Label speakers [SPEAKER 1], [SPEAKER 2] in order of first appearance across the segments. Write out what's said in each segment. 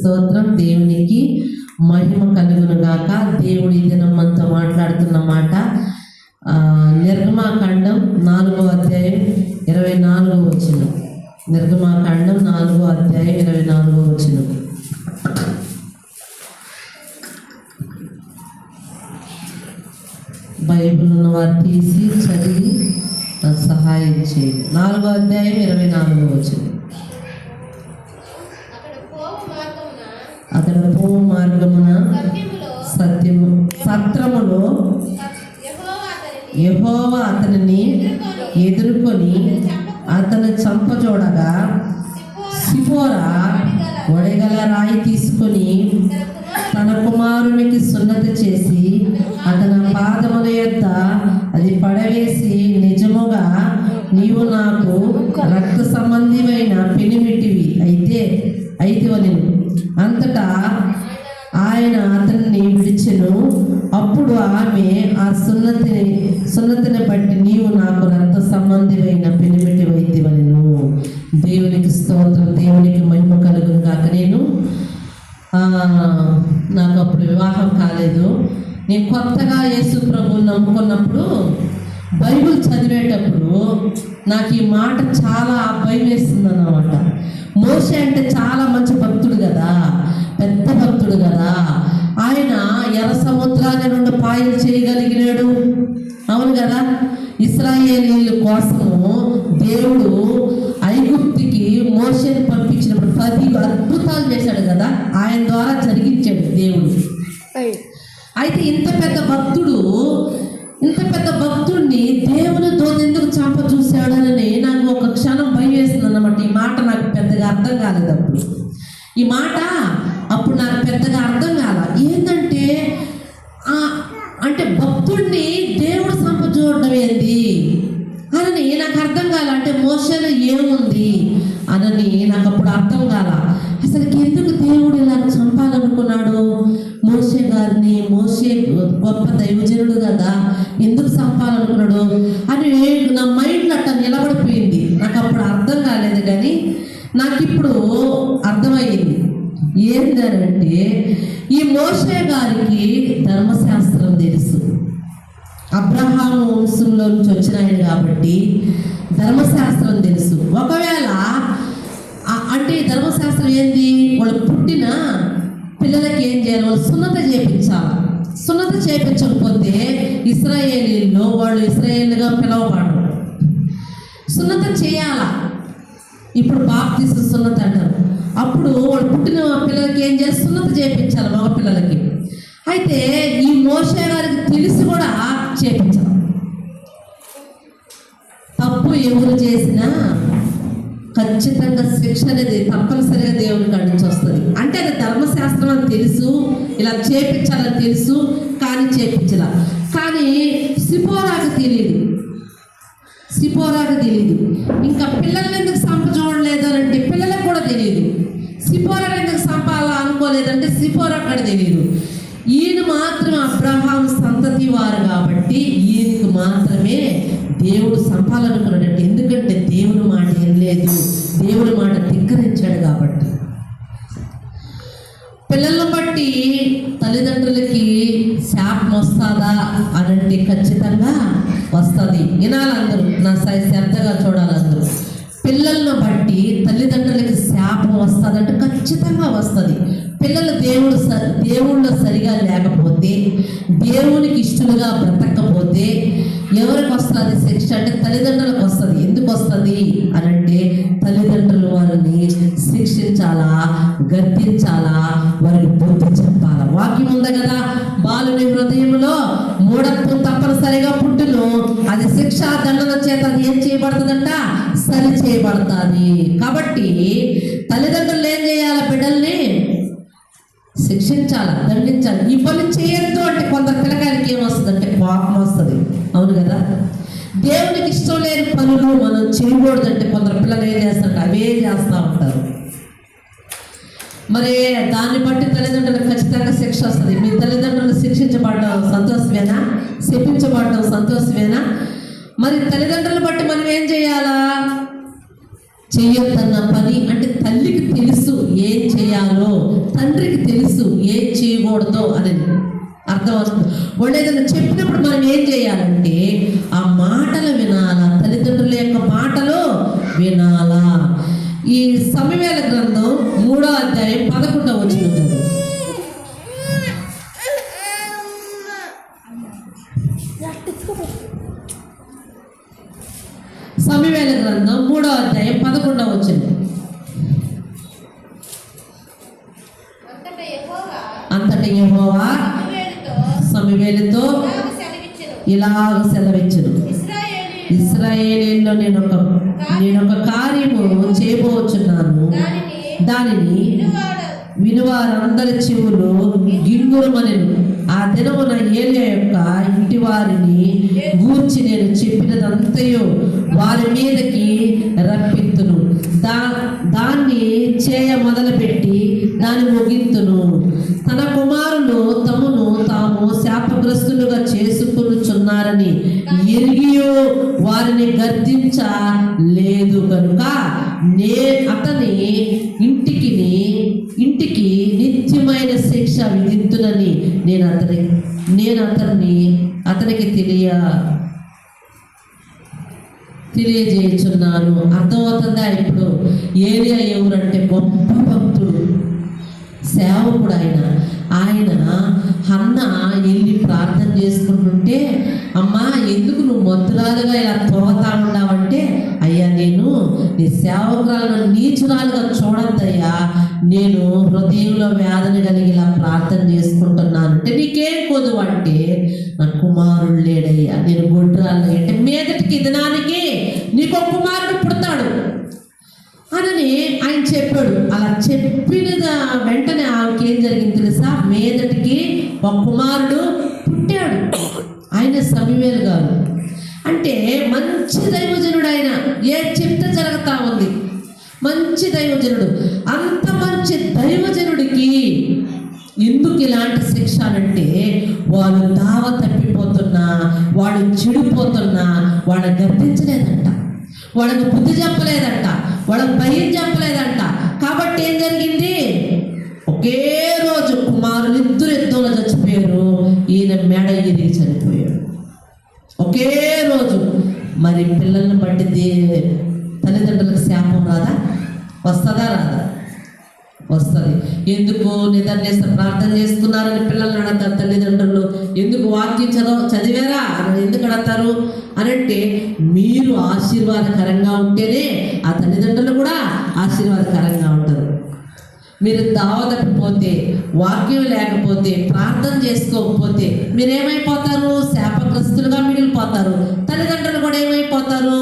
[SPEAKER 1] స్తోత్రం. దేవునికి మహిమ కలుగును గాక. దేవుడి దినం మనతో మాట్లాడుతున్న మాట నిర్గమాకాండం 4వ అధ్యాయం 24వ వచనం. నిర్గమాకాండం 4వ అధ్యాయం 24వ వచనం. బైబిల్ ఉన్నవారు తీసి చదివి సహాయం చేయండి. 4వ అధ్యాయం 24వ వచనం. అతడు పోవు మార్గమున సత్యము సత్రములో యెహోవా అతనిని ఎదుర్కొని అతను చంపజోడగా సిపోరా వడగల రాయి తీసుకొని తన కుమారునికి సున్నతి చేసి అతని పాదముల యొద్ద అది పడవేసి, నిజముగా నీవు నాకు రక్త సంబంధిమైన పెనిమిటివి అయితివని అంతటా ఆయన అతన్ని విడిచెను. అప్పుడు ఆమె ఆ సున్నతిని బట్టి నీవు నాకు రక్త సంబంధిమైన పెనిమిటి వైద్యవలను. దేవునికి స్తోత్రం. దేవునికి మహిమ కలుగును గాక. నాకు అప్పుడు వివాహం కాలేదు. నేను కొత్తగా యేసు ప్రభువుని నమ్ముకున్నప్పుడు బైబిల్ చదివేటప్పుడు నాకు ఈ మాట చాలా భయం వేస్తుంది అన్నమాట. మోషే అంటే చాలా మంచి భక్తుడు కదా, పెద్ద భక్తుడు కదా. ఆయన ఎర్ర సముద్రాన్ని 2 పాయలు చేయగలిగినాడు. అవును కదా. ఇశ్రాయేలీయుల కోసము దేవుడు ఐగుప్తుకి మోషేని పంపించినప్పుడు 10 అద్భుతాలు చేశాడు కదా, ఆయన ద్వారా జరిగించాడు దేవుడు. అయితే ఇంత పెద్ద భక్తుడిని దేవుని దూత ఎందుకు చంప చూశాడని నాకు ఒక క్షణం భయం వేసింది అన్నమాట. ఈ మాట నాకు పెద్దగా అర్థం కాలేదు అప్పుడు. ఈ మాట అప్పుడు నాకు పెద్దగా అర్థం కాల. ఏంటంటే అంటే భక్తుడిని దేవుడు చంప చూడడం ఏంది అని నాకు అర్థం కాల. అంటే మోషేలో ఏముంది అని నాకు అప్పుడు అర్థం కాల. అసలుకి ఎందుకు దేవుడు ఇలా చంపాలనుకున్నాడు మోషే గారిని? మోషే గొప్ప దైవజనుడు కదా, ఎందుకు చంపాలనుకున్నాడు అని నా మైండ్లో అట్లా నిలబడిపోయింది. నాకు అప్పుడు అర్థం కాలేదు, కానీ నాకు ఇప్పుడు అర్థమయ్యింది. ఏంటంటే ఈ మోషే గారికి ధర్మశాస్త్రం తెలుసు. అబ్రహాము వంశంలో నుంచి వచ్చిన ఆయన కాబట్టి ధర్మశాస్త్రం తెలుసు. ఒకవేళ అంటే ధర్మశాస్త్రం ఏంది, వాళ్ళు పుట్టిన పిల్లలకి ఏం చేయాలి? వాళ్ళు సున్నత చేయించాలి. సున్నత చేయించకపోతే ఇశ్రాయేలీల్లో వాళ్ళు ఇశ్రాయేలుగా పిలవబడరు. సున్నత చేయాలా. ఇప్పుడు బాప్తిస్మ సున్నత అంటారు. అప్పుడు వాళ్ళు పుట్టిన పిల్లలకి ఏం చేయాలి? సున్నత చేయించాలి మగ పిల్లలకి. అయితే ఈ మోషే గారికి తెలిసి కూడా చేయించాలి. తప్పు ఎవరు చేసినా ఖచ్చితంగా శిక్ష అనేది తప్పనిసరిగా దేవుని కాడి నుంచి వస్తుంది. అంటే అది ధర్మశాస్త్రం అని తెలుసు, ఇలా చేయించాలని తెలుసు, కానీ చేయించాల. కానీ సిపోరాకు తెలియదు. ఇంకా పిల్లల్ని ఎందుకు చంప చూడలేదు అంటే పిల్లలకు కూడా తెలియదు. సిపోరాకు ఎందుకు చంపాలా అనుకోలేదంటే సిపోరాకు కూడా తెలియదు. ఈయన మాత్రం అబ్రహాం సంతతి వారు కాబట్టి ఈయనకు మాత్రమే దేవుడు చంపాలనుకున్నాడంటే. ఎందుకంటే దేవుని మాట ఏం లేదు, దేవుని మాట ధిక్కరించాడు కాబట్టి. పిల్లలను బట్టి తల్లిదండ్రులకి శాపం వస్తుందా అనంటే ఖచ్చితంగా వస్తుంది. వినాలందరూ, నా శ్రద్ధగా చూడాలందరూ. పిల్లలను బట్టి తల్లిదండ్రులకి శాపం వస్తుందంటే ఖచ్చితంగా వస్తుంది. పిల్లలు దేవుళ్ళు సరిగా లేకపోతే, దేవునికి ఇష్టలుగా బ్రతకపోతే ఎవరికి వస్తుంది శిక్ష అంటే తల్లిదండ్రులకు వస్తుంది. ఎందుకు వస్తుంది అనంటే తల్లిదండ్రులు వారిని శిక్షించాలా, గద్దించాలా, వారికి బుద్ధి చెప్పాలా. వాక్యం ఉంది కదా, బాలుని హృదయంలో మూఢత్వం తప్పనిసరిగా పుట్టును, అది శిక్షా దండన చేత ఏం చేయబడుతుందంట? సరి చేయబడుతుంది. కాబట్టి తల్లిదండ్రులు ఏం చేయాలి? బిడ్డల్ని శిక్షించాలి, దండించాలి. ఈ పని చేయొద్దు అంటే కొందరు పిల్లకాయలకి ఏమొస్తుంది అంటే కోపం వస్తుంది. అవును కదా. దేవునికి ఇష్టం లేని పనులు మనం చేయకూడదంటే కొందరు పిల్లలు ఏం చేస్తారంటే అవే చేస్తూ ఉంటారు. మరి దాన్ని బట్టి తల్లిదండ్రులకు ఖచ్చితంగా శిక్ష వస్తుంది. మీ తల్లిదండ్రులు శిక్షించబడడం సంతోషమేనా? శిక్షించబడడం సంతోషమేనా? మరి తల్లిదండ్రులు బట్టి మనం ఏం చేయాలా? చెయ్యొద్దన్న పని అంటే తల్లికి తెలుసు ఏం చేయాలో, తండ్రికి తెలుసు ఏం చేయకూడదో అనేది. అర్థం అవుతుంది. వాళ్ళు ఏదైనా చెప్పినప్పుడు మనం ఏం చేయాలంటే ఆ మాటలు వినాలా, తల్లిదండ్రుల యొక్క మాటలు వినాలా. ఈ సమూయేలు గ్రంథం 3వ అధ్యాయం 11వ వచనం చదువు. సమూయేలు గ్రంథం 3వ అధ్యాయం 11వ వచనం. అంతట యెహోవా సమూయేలుతో ఇలాగ సెలవిచ్చును, ఇశ్రాయేలీయుల్లో నేను ఒక కార్యము చేయబోచున్నాను, దానిని వినువారందరి చెవులు గింగురమనెను. ఆ దినమున ఏలియా యొక్క ఇంటి వారిని గూర్చి నేను చెప్పినదంతయు వారి మీదకి రప్పిత్తును. దాన్ని చేయ మొదలుపెట్టి దాన్ని ముగింతును. తన కుమారులు తమను తాము శాపగ్రస్తులుగా చేసుకునుచున్నారని ఎరిగియో వారిని గర్దించలేదు కనుక అతని ఇంటికి నిత్యమైన శిక్ష విధింతునని నేను అతనికి తెలియజేయుచున్నాను. అర్థమవుతుందా? ఇప్పుడు ఏలియా ఎవరంటే గొప్ప భక్తుడు, సేవకుడు. ఆయన హన్న వెళ్ళి ప్రార్థన చేసుకుంటుంటే, అమ్మా ఎందుకు నువ్వు మొత్తురాలుగా ఇలా తోగుతా ఉన్నావంటే, అయ్యా నేను నీ సేవకురాలను నీచురాలుగా చూడద్దయ్యా, నేను హృదయంలో వేదన కలిగి ఇలా ప్రార్థన చేసుకుంటున్నాను అంటే, నీకేం కొదువు అంటే, నా కుమారుడు లేడయ్యా, నేను గొడ్రాలు అంటే మీదటికి దినానికి నీకు ఒక కుమారుడు పుడతాడు అని ఆయన చెప్పాడు. అలా చెప్పిన వెంటనే ఆమెకి ఏం జరిగింది తెలుసా? మీదటికి ఒక కుమారుడు పుట్టాడు. ఆయన సమూయేలు గారు అంటే మంచి దైవజనుడు. ఆయన ఏ చెప్తే జరుగుతూ ఉంది. మంచి దైవజనుడు. అంత మంచి దైవజనుడికి ఎందుకు ఇలాంటి శిక్ష అంటే, వాళ్ళు దావ తప్పిపోతున్నా, వాళ్ళు చెడిపోతున్నా వాళ్ళని గర్తించలేదంట, వాళ్ళకు బుద్ధి చెప్పలేదంట, వాళ్ళకు భయం చెప్పలేదంట. కాబట్టి ఏం జరిగింది? ఒకే రోజు కుమారులు ఇద్దరు యుద్ధంలో చచ్చిపోయారు. ఈయన మెడ ఇరిగి చనిపోయాడు ఒకే రోజు. మరి పిల్లల్ని బట్టి తల్లిదండ్రులకు శాపం రాదా? వస్తుందా? రాదా? వస్తుంది. ఎందుకు నిద్రలేస్తే ప్రార్థన చేసుకున్నారని పిల్లల్ని అడతారు తల్లిదండ్రులు. ఎందుకు వాక్యం చదివారా అని ఎందుకు అడతారు అని అంటే, మీరు ఆశీర్వాదకరంగా ఉంటేనే ఆ తల్లిదండ్రులు కూడా ఆశీర్వాదకరంగా ఉంటారు. మీరు దావదకపోతే, వాక్యం లేకపోతే, ప్రార్థన చేసుకోకపోతే మీరేమైపోతారు? శాపగ్రస్తులుగా మిగిలిపోతారు. తల్లిదండ్రులు కూడా ఏమైపోతారు?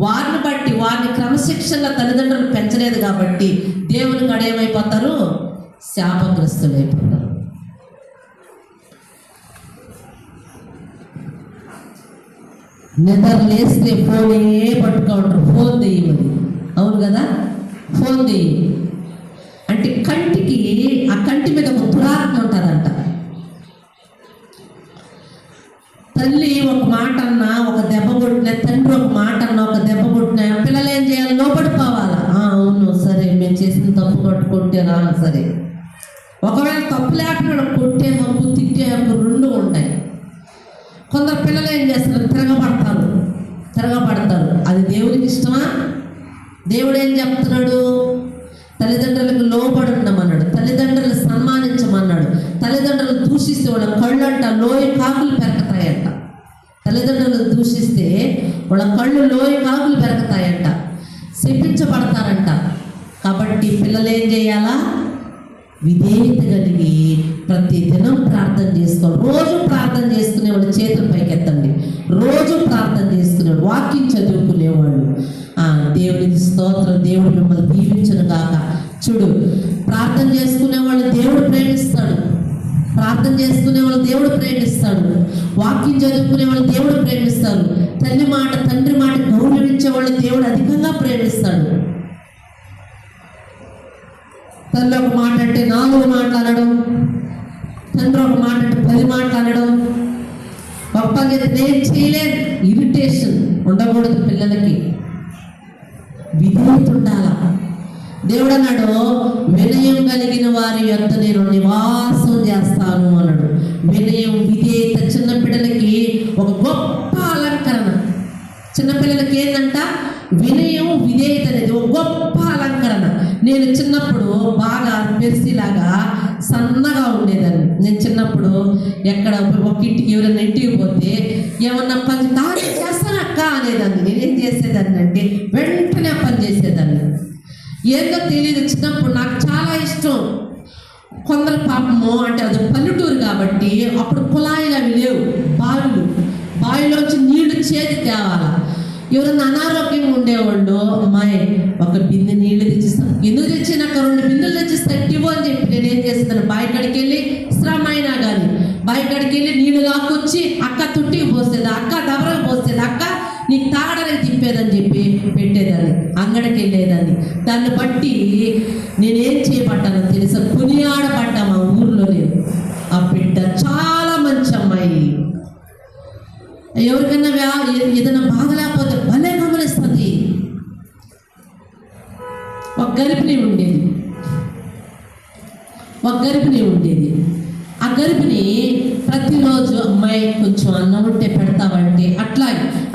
[SPEAKER 1] వారిని బట్టి, వారిని క్రమశిక్షణగా తల్లిదండ్రులు పెంచలేదు కాబట్టి దేవుని కాడ ఏమైపోతారు? శాపగ్రస్తులు అయిపోతారు. నిద్ర లేస్తే ఫోనే పట్టుకుంటారు. ఫోన్ తెయ్యమని. అవును కదా? ఫోన్ తెయ్యి అంటే కంటికి, ఆ కంటి మీద ఒక దురాత్మ ఉంటుందంట. తల్లి ఒక మాట అన్నా ఒక దెబ్బ కొట్టినా, తండ్రి ఒక మాట అన్నా ఒక దెబ్బ కొట్టినా, పిల్లలు ఏం చేయాలి? లోపడిపోవాలా. అవును సరే, మేము చేసిన తప్పు కొట్టుకుంటేరా సరే. ఒకవేళ తప్పు లేకుండా కొట్టే హక్కు, తిట్టే హక్కు రెండు ఉంటాయి. కొందరు పిల్లలు ఏం చేస్తారు? తిరగబడతారు. అది దేవుడికి ఇష్టమా? దేవుడు ఏం చెప్తున్నాడు? తల్లిదండ్రులకు లోబడి ఉండమన్నాడు, తల్లిదండ్రులు సన్మానించమన్నాడు. తల్లిదండ్రులు దూషిస్తే వాళ్ళ కళ్ళంట లోయ కాకులు పెరగతాయంట. తల్లిదండ్రులు దూషిస్తే వాళ్ళ కళ్ళు లోయ కాకులు పెరగతాయంట, శపించబడతారంట. కాబట్టి పిల్లలు ఏం చేయాలా? విధేయత కలిగి ప్రతి దినం ప్రార్థన చేసుకోవాలి. రోజు ప్రార్థన చేసుకునేవాళ్ళు చేతుల పైకి ఎత్తండి. రోజు ప్రార్థన చేసుకునేవాళ్ళు, వాక్యం చదువుకునేవాళ్ళు. దేవుడికి స్తోత్రం. దేవుడు మిమ్మల్ని దీవించును గాక. చూడు, ప్రార్థన చేసుకునే వాళ్ళు దేవుడు ప్రేమిస్తాడు. ప్రార్థన చేసుకునే వాళ్ళు దేవుడు ప్రేమిస్తాడు. వాక్యం చదువుకునే వాళ్ళు దేవుడు ప్రేమిస్తాడు. తల్లి మాట, తండ్రి మాట గౌరవించే వాళ్ళు దేవుడు అధికంగా ప్రేమిస్తాడు. తల్లి ఒక మాట అంటే 4 మాటలు అనడం, తండ్రి ఒక మాట అంటే 10 మాటలు అనడం. గొప్ప నేను చేయలేదు, ఇరిటేషన్ ఉండకూడదు. పిల్లలకి విధేయత ఉండాల. దేవుడు అన్నాడు, వినయం కలిగిన వారు వారి యొద్ద నేను నివాసం చేస్తాను అన్నాడు. వినయం విధేయత చిన్నపిల్లలకి ఒక గొప్ప అలంకరణ. చిన్నపిల్లలకి ఏంటంట? వినయం విధేయత అనేది ఒక గొప్ప అలంకరణ. నేను చిన్నప్పుడు బాగా పెరిసిలాగా సన్నగా ఉండేదాన్ని. నేను చిన్నప్పుడు ఎక్కడ ఒక ఇంటికి ఎవరైనా ఇంటికి పోతే ఏమన్నా పని తాగి చేస్తానక్క అనేదాన్ని. నేనేం చేసేదాన్ని అంటే వెంటనే పని చేసేదాన్ని. ఏదో తెలియదు, చిన్నప్పుడు నాకు చాలా ఇష్టం. కొందరు పాపము అంటే అది పల్లెటూరు కాబట్టి అప్పుడు కుళాయిలు అవి లేవు, బావిలోంచి నీళ్లు చేతి తేవాలా. ఎవరైనా అనారోగ్యంగా ఉండేవాళ్ళు, అమ్మాయి ఒక బిందె నీళ్లు తెచ్చిస్తాను, ఎందుకు తెచ్చినాక 2 బిందెలు తెచ్చిస్తా ఇవ్వు అని చెప్పి నేనేం చేస్తాను, బావి కాడికి వెళ్ళి శ్రమ అయినా కానీ బావి కాడికి వెళ్ళి నీళ్లు లాక్కొచ్చి అక్క తుట్టికి పోసేది, అక్క దబరకు పోసేది, అక్క నీకు తాగడానికి తిప్పేదని చెప్పి పెట్టేదాన్ని. అంగడికి వెళ్ళేదాన్ని. దాన్ని బట్టి నేనేం చేయబడ్డానో తెలుసా? కొనియాడబడ్డా మా ఊర్లో. నేను ఆ బిడ్డ చాలా మంచి అమ్మాయి. ఎవరికైనా ఏదైనా బాగలేకపోతే భలే గమనిస్తుంది. ఒక గర్భిణి ఉండేది. ఆ గర్భిణి ప్రతిరోజు అమ్మాయి కొంచెం అన్నం ఉంటే పెడతావంటే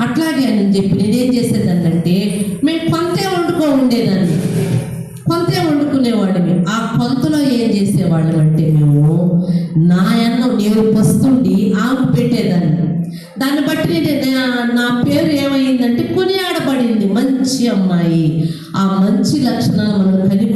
[SPEAKER 1] అట్లాగే అని చెప్పి నేనేం చేసేదాన్ని అంటే మేము కొంతే వండుకునేవాడిని. ఆ కొంతలో ఏం చేసేవాళ్ళం అంటే మేము నా అన్నం నేను పస్తుండి ఆమెకు పెట్టేదాన్ని. దాన్ని బట్టి నా పేరు ఏమైందంటే కొనియాడబడింది, మంచి అమ్మాయి. ఆ మంచి లక్షణాలు మనం కలిగి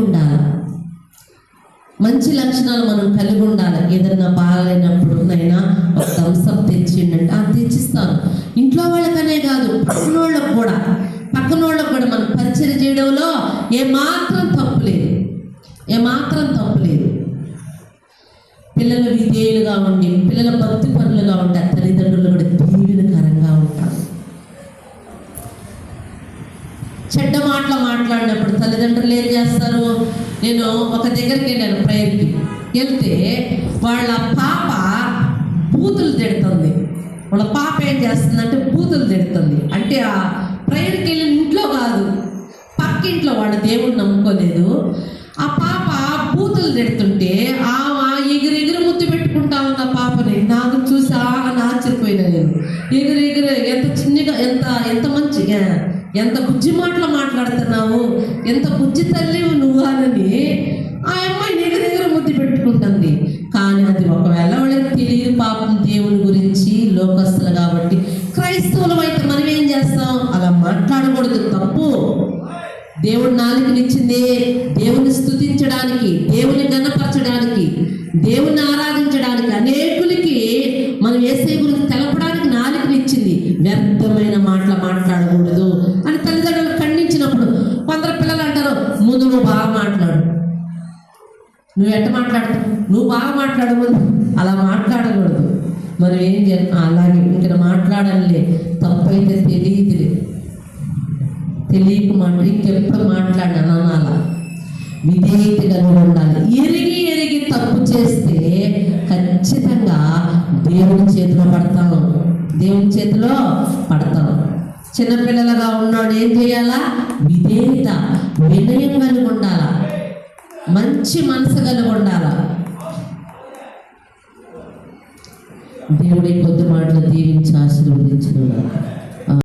[SPEAKER 1] ఉండాలి. ఏదైనా బాగాలేనప్పుడు నైనా ఒక థమ్స్అప్ తెచ్చిండంటే తెచ్చిస్తాను. ఇంట్లో వాళ్ళకనే కాదు, పక్కన వాళ్ళకు కూడా మనం పరిచయం చేయడంలో ఏమాత్రం తప్పు లేదు. పిల్లలు విధేయులుగా ఉండి, పిల్లల భక్తి పనులుగా ఉంటే తల్లిదండ్రులు కూడా దీవెనకరంగా ఉంటారు. చెడ్డ మాటలు మాట్లాడినప్పుడు తల్లిదండ్రులు ఏం చేస్తారు? నేను ఒక దగ్గరికి వెళ్ళాను ప్రేయర్కి. వెళ్తే వాళ్ళ పాప బూతులు తిడుతుంది. వాళ్ళ పాప ఏం చేస్తుందంటే బూతులు తిడుతుంది. అంటే ఆ ప్రేయర్కి వెళ్ళిన ఇంట్లో కాదు, పక్కింట్లో వాడు దేవుడిని నమ్ముకోలేదు. ఆ పాప బూతులు తిడుతుంటే ఆమె ఎగిరెగిరి ముద్దు పెట్టుకుంటా ఉన్న పాపని నాకు చూసా అని ఆశ్చర్యపోయినా నేను. ఎగిరెగిరి ఎంత చిన్నగా ఎంత మంచిగా ఎంత బుజ్జి మాటలు మాట్లాడుతున్నావు, ఎంత బుజ్జి తల్లి నువ్వు అని ఆ అమ్మాయి ఎగిరెగిరి ముద్దు పెట్టుకుంటుంది. కానీ అది ఒకవేళ వాళ్ళకి తెలియదు పాపం దేవుని గురించి, లోకస్తులు కాబట్టి. క్రైస్తవులం అయితే మనం ఏం చేస్తాం? అలా మాట్లాడకూడదు, తప్పు. దేవుడు నాలుకనిచ్చింది దేవుని స్తుతించడానికి, దేవుని ఘనపరచడానికి, దేవుని ఆరాధించడానికి. అనేకులకి మనం యేసయ్య గురించి తెలపడానికి నాలుకనిచ్చింది. వ్యర్థమైన మాటలు మాట్లాడకూడదు అని తల్లిదండ్రులు ఖండించినప్పుడు కొందరు పిల్లలు అంటారు, ముందు నువ్వు బాగా మాట్లాడు, నువ్వు ఎట్ట మాట్లాడుతావు, నువ్వు బాగా మాట్లాడు, ముందు అలా మాట్లాడకూడదు. మనం ఏం చేస్తాం? అలాగే ఇక్కడ మాట్లాడాలే, తప్పైతే తెలియక ఇంకెప్పుడు మాట్లాడాను అనాల. విధేయతగా ఉండాలి. ఎరిగి తప్పు చేస్తే ఖచ్చితంగా దేవుని చేతిలో పడతాం. చిన్నపిల్లలుగా ఉన్నాడు ఏం చేయాలా? విధేయత, వినయం కలిగి ఉండాలా, మంచి మనసు కలిగి ఉండాలా. దేవుడి కొద్ది మాటలు దీవించి ఆశీర్వదించుకున్నాడు.